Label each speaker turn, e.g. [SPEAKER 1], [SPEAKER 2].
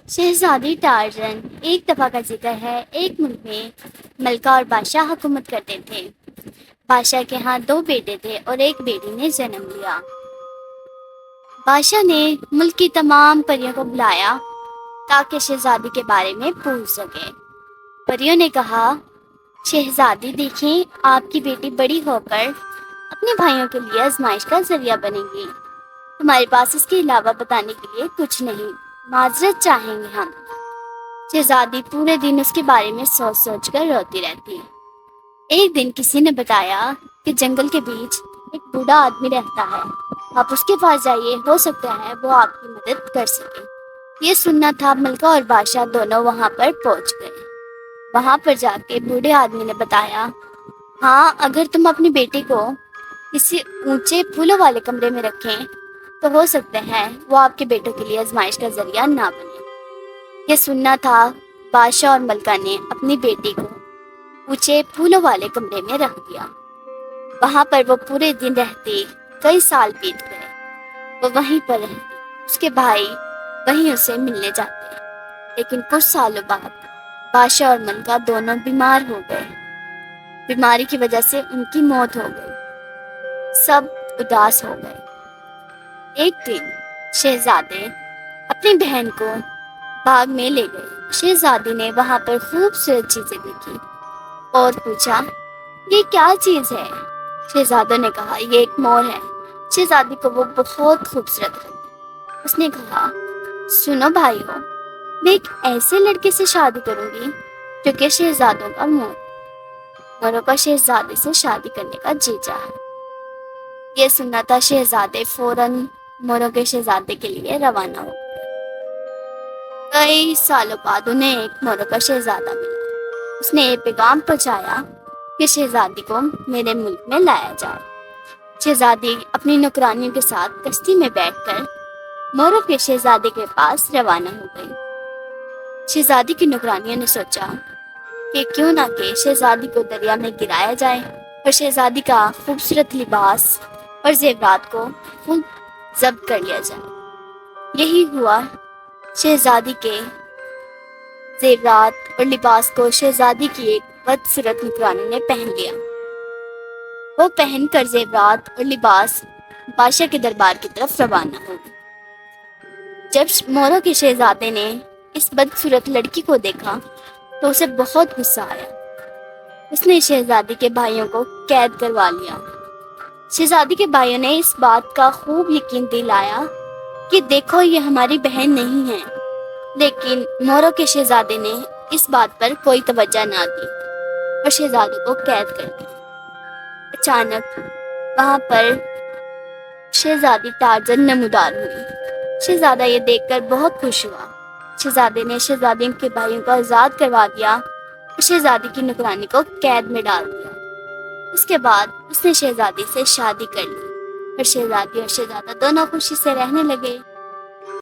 [SPEAKER 1] شہزادی ٹارزن ایک دفعہ کا ذکر ہے۔ ایک ملک میں ملکہ اور بادشاہ حکومت کرتے تھے۔ بادشاہ کے ہاں 2 بیٹے تھے اور ایک بیٹی نے جنم لیا۔ بادشاہ نے ملک کی تمام پریوں کو بلایا تاکہ شہزادی کے بارے میں پوچھ سکے۔ پریوں نے کہا، شہزادی دیکھیں، آپ کی بیٹی بڑی ہو کر اپنے بھائیوں کے لیے آزمائش کا ذریعہ بنے گی۔ ہمارے پاس اس کے علاوہ بتانے کے لیے کچھ نہیں، معذرت چاہیں گے ہم۔ شہزادی پورے دن اس کے بارے میں سوچ سوچ کر روتی رہتی۔ ایک دن کسی نے بتایا کہ جنگل کے بیچ ایک بوڑھا آدمی رہتا ہے، آپ اس کے پاس جائیے، ہو سکتا ہے وہ آپ کی مدد کر سکے۔ یہ سننا تھا، ملکہ اور بادشاہ دونوں وہاں پر پہنچ گئے۔ وہاں پر جا کے بوڑھے آدمی نے بتایا، ہاں، اگر تم اپنی بیٹی کو کسی اونچے پھولوں والے کمرے میں رکھیں تو ہو سکتا ہے وہ آپ کے بیٹوں کے لیے آزمائش کا ذریعہ نہ بنے۔ یہ سننا تھا، بادشاہ اور ملکہ نے اپنی بیٹی کو اونچے پھولوں والے کمرے میں رکھ دیا۔ وہاں پر وہ پورے دن رہتی، کئی سال بیت گئے۔ وہ وہیں پر رہتی، اس کے بھائی وہیں اسے ملنے جاتے۔ لیکن کچھ سالوں بعد بادشاہ اور ملکہ دونوں بیمار ہو گئے۔ بیماری کی وجہ سے ان کی موت ہو گئی۔ سب اداس ہو گئے۔ ایک دن شہزادے اپنی بہن کو باغ میں لے گئے۔ شہزادی نے وہاں پر خوبصورت چیزیں دیکھی اور پوچھا، یہ کیا چیز ہے؟ شہزادوں نے کہا، یہ ایک مور ہے۔ شہزادی کو وہ بہت خوبصورت لگی۔ اس نے کہا، سنو بھائیو، میں ایک ایسے لڑکے سے شادی کروں گی جو کہ شہزادوں کا مور۔ موروں کا شہزادے سے شادی کرنے کا جی چاہا۔ یہ سننا تھا، شہزادے فوراً موروں کے شہزادے کے لیے روانہ ہو گئے۔ کئی سالوں بعد انہیں ایک موروں کا شہزادہ ملا۔ اس نے یہ پیغام پہنچایا کہ شہزادی کو میرے ملک میں لایا جائے۔ شہزادی اپنی نوکرانیوں کے ساتھ کشتی میں بیٹھ کر موروں کے شہزادے کے پاس روانہ ہو گئی۔ شہزادی کی نوکرانیوں نے سوچا کہ کیوں نہ کہ شہزادی کو دریا میں گرایا جائے اور شہزادی کا خوبصورت لباس اور زیورات کو خود ضبط کر لیا جائے۔ یہی ہوا۔ شہزادی کے زیورات اور لباس کو شہزادی کی ایک بدصورت نوکرانی نے پہن لیا۔ وہ پہن کر زیورات اور لباس بادشاہ کے دربار کی طرف روانہ ہو گئی۔ جب موروں کے شہزادے نے اس بدصورت لڑکی کو دیکھا تو اسے بہت غصہ آیا۔ اس نے شہزادی کے بھائیوں کو قید کروا لیا۔ شہزادی کے بھائیوں نے اس بات کا خوب یقین دلایا کہ دیکھو، یہ ہماری بہن نہیں ہے، لیکن موروں کے شہزادے نے اس بات پر کوئی توجہ نہ دی اور شہزادوں کو قید کر دیا۔ اچانک وہاں پر شہزادی ٹارزن نمودار ہوئی۔ شہزادہ یہ دیکھ کر بہت خوش ہوا۔ شہزادے نے شہزادی کے بھائیوں کو آزاد کروا دیا اور شہزادی کی نوکرانی کو قید میں ڈال دیا۔ اس کے بعد اس نے شہزادی سے شادی کر لی اور شہزادی اور شہزادہ دونوں خوشی سے رہنے لگے۔